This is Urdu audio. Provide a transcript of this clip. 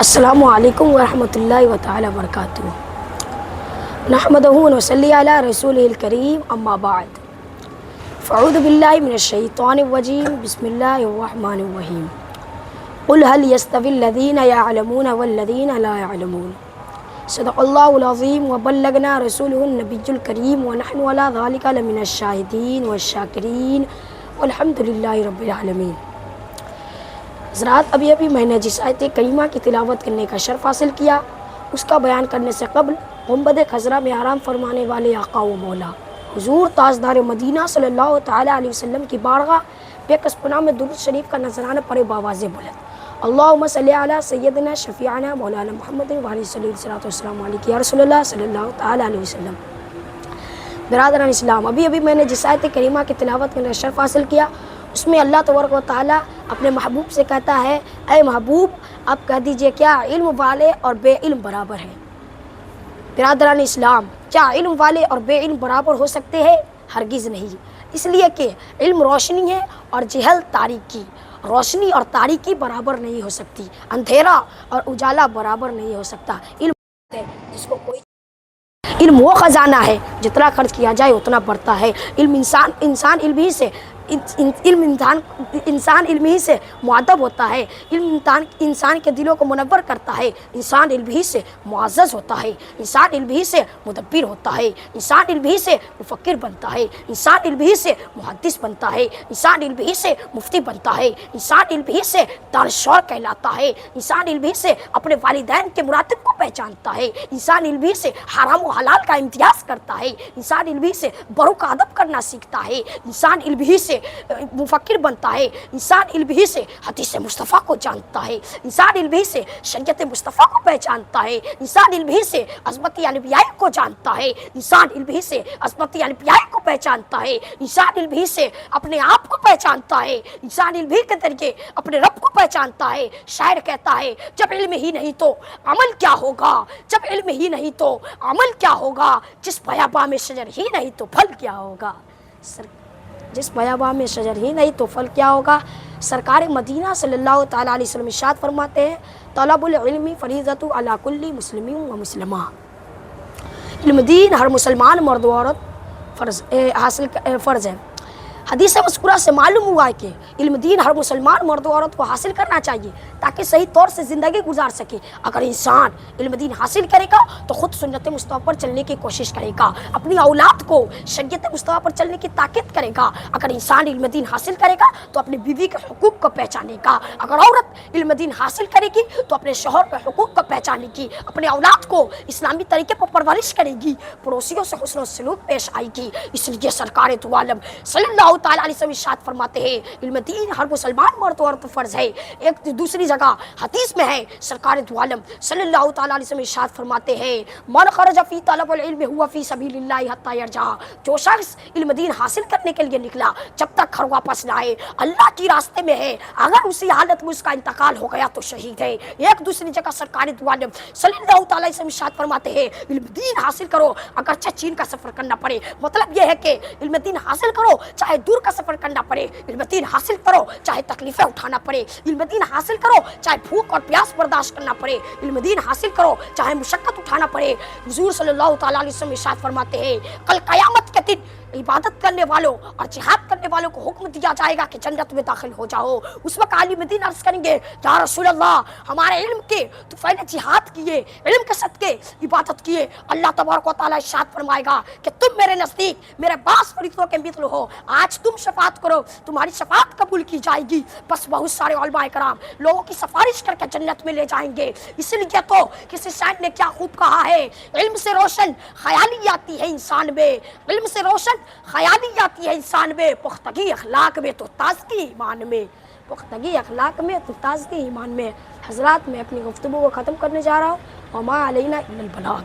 السلام علیکم ورحمۃ اللہ وتعالی وبرکاتہ۔ نحمدہ ونصلی علی رسولہ الکریم، اما بعد، فاعوذ باللہ من الشیطان الرجیم، بسم اللہ الرحمن الرحیم۔ قل هل يستوي الذین یعلمون والذین لا یعلمون، صدق اللہ العظیم وبلغنا رسولہ النبی الکریم، ونحن علی ذلک لمن الشاہدین والشاکرین والحمد للہ رب العالمین۔ حضرات، ابھی میں نے جس آیت کریمہ کی تلاوت کرنے کا شرف حاصل کیا، اس کا بیان کرنے سے قبل گنبد خضرا میں آرام فرمانے والے آقا و مولا حضور تاجدار مدینہ صلی اللہ تعالیٰ علیہ وسلم کی بارگاہ بے کس پناہ میں درود شریف کا نذرانہ پڑے باواز بلند، اللہم صلی علی سیدنا شفیعنا مولانا محمد وعلیہ صلاۃ والسلام علیہ یا رسول اللہ صلی اللہ تعالیٰ علیہ وسلم۔ برادران اسلام، ابھی میں نے جس آیت کریمہ کی تلاوت کرنے کا شرف حاصل کیا، اس میں اللہ تبارک و تعالیٰ اپنے محبوب سے کہتا ہے، اے محبوب آپ کہہ دیجئے کیا علم والے اور بے علم برابر ہیں؟ برادران اسلام، کیا علم والے اور بے علم برابر ہو سکتے ہیں؟ ہرگز نہیں، اس لیے کہ علم روشنی ہے اور جہل تاریکی، روشنی اور تاریکی برابر نہیں ہو سکتی، اندھیرا اور اجالا برابر نہیں ہو سکتا۔ علم ہے جس کو کوئی علم وہ خزانہ ہے جتنا خرچ کیا جائے اتنا بڑھتا ہے۔ علم انسان علم ہی سے مؤدب ہوتا ہے، علم انسان کے دلوں کو منور کرتا ہے، انسان علم ہی سے معزز ہوتا ہے، انسان علم ہی سے مدبر ہوتا ہے، انسان علم ہی سے مفکر بنتا ہے، انسان علم ہی سے محدث بنتا ہے، انسان علم ہی سے مفتی بنتا ہے، انسان علم ہی سے دانشور کہلاتا ہے، انسان علم ہی سے اپنے والدین کے مراتب کو پہچانتا ہے، انسان علم ہی سے حرام و حلال کا امتیاز کرتا ہے، انسان علم ہی سے بڑوں کا ادب کرنا سیکھتا ہے، انسان علم ہی سے مفکر بنتا ہے، انسان علم ہی سے حدیث مصطفیٰ کو جانتا ہے، انسان علم ہی سے شریعت مصطفیٰ کو پہچانتا ہے، انسان علم ہی سے عظمت انبیاء کو جانتا ہے، انسان علم ہی سے عظمت انبیاء کو پہچانتا ہے، انسان علم ہی سے اپنے آپ کو پہچانتا ہے، انسان علم ہی کے ذریعے اپنے رب کو پہچانتا ہے۔ شاعر کہتا ہے، جب علم ہی نہیں تو عمل کیا ہوگا، جب علم ہی نہیں تو عمل کیا ہوگا، جس بیاباں میں شجر ہی نہیں تو پھل کیا ہوگا، جس بیاباں میں شجر ہی نہیں تو پھل کیا ہوگا۔ سرکار مدینہ صلی اللہ تعالیٰ علیہ وسلم ارشاد فرماتے ہیں، طلب العلم فریضۃ علی کل مسلم و مسلمہ، علم دین ہر مسلمان مرد و عورت فرض ہے۔ حدیث مذکورہ سے معلوم ہوا ہے کہ علم دین ہر مسلمان مرد و عورت کو حاصل کرنا چاہیے تاکہ صحیح طور سے زندگی گزار سکے۔ اگر انسان علم دین حاصل کرے گا تو خود سنت مصطفیٰ پر چلنے کی کوشش کرے گا، اپنی اولاد کو شریعت مصطفیٰ پر چلنے کی تاکید کرے گا۔ اگر انسان علم دین حاصل کرے گا تو اپنی بیوی کے حقوق کو پہچانے گا، اگر عورت علم دین حاصل کرے گی تو اپنے شوہر کے حقوق کو پہچانے گی، اپنے اولاد کو اسلامی طریقے پر پرورش کرے گی، پڑوسیوں سے حسن و سلوک پیش آئے گی۔ اس لیے سرکار دو عالم صلی اللہ تعالیٰ علیہ وسلم ارشاد فرماتے ہیں، علم دین ہر مسلمان مرد و عورت فرض ہے۔ ایک دوسری جگہ حدیث میں ہے، سرکار دو عالم صلی اللہ تعالیٰ علیہ وسلم ارشاد فرماتے ہیں، من خرج فی طلب العلم هو فی سبیل اللہ حتی یرجع، جو شخص علم دین حاصل کرنے کے لیے نکلا جب تک گھر واپس نہ آئے اللہ کی راستے میں ہے، اگر اسی حالت میں اس کا انتقال ہو گیا تو شہید ہے۔ ایک دوسری جگہ سرکار دو عالم صلی اللہ تعالیٰ علیہ وسلم ارشاد فرماتے ہیں، علم دین حاصل کرو اگرچہ چین کا سفر کرنا پڑے۔ مطلب یہ ہے کہ علم دین حاصل کرو چاہے دور کا سفر کرنا پڑے، علم دین حاصل کرو چاہے تکلیفیں اٹھانا پڑے، علم دین حاصل کرو چاہے بھوک اور پیاس برداشت کرنا پڑے، علم دین حاصل کرو چاہے مشقت اٹھانا پڑے۔ حضور صلی اللہ تعالیٰ علیہ وسلم ارشاد فرماتے ہیں، کل قیامت کے دن عبادت کرنے والوں اور جہاد کرنے والوں کو حکم دیا جائے گا کہ جنت میں داخل ہو جاؤ۔ اس وقت عالم دین عرض کریں گے، یا رسول اللہ ہمارے علم کے تو پہلے جہاد کیے، علم کے صدقے عبادت کیے۔ اللہ تبارک و تعالیٰ ارشاد فرمائے گا کہ تم میرے نزدیک میرے بعض فرشتوں کے مثل ہو، آج تم شفاعت کرو، تمہاری شفاعت قبول کی جائے گی۔ بس بہت سارے علماء کرام لوگوں کی سفارش کر کے جنت میں لے جائیں گے۔ اس لیے تو کسی شاعر نے کیا خوب کہا ہے، علم سے روشن خیالی آتی ہے انسان میں، علم سے روشن خیالی آتی ہے انسان میں، پختگی اخلاق میں تو تازگی ایمان میں، پختگی اخلاق میں تو تازگی ایمان میں۔ حضرات، میں اپنی گفتگو کو ختم کرنے جا رہا ہوں، وما علینا الا البلاغ۔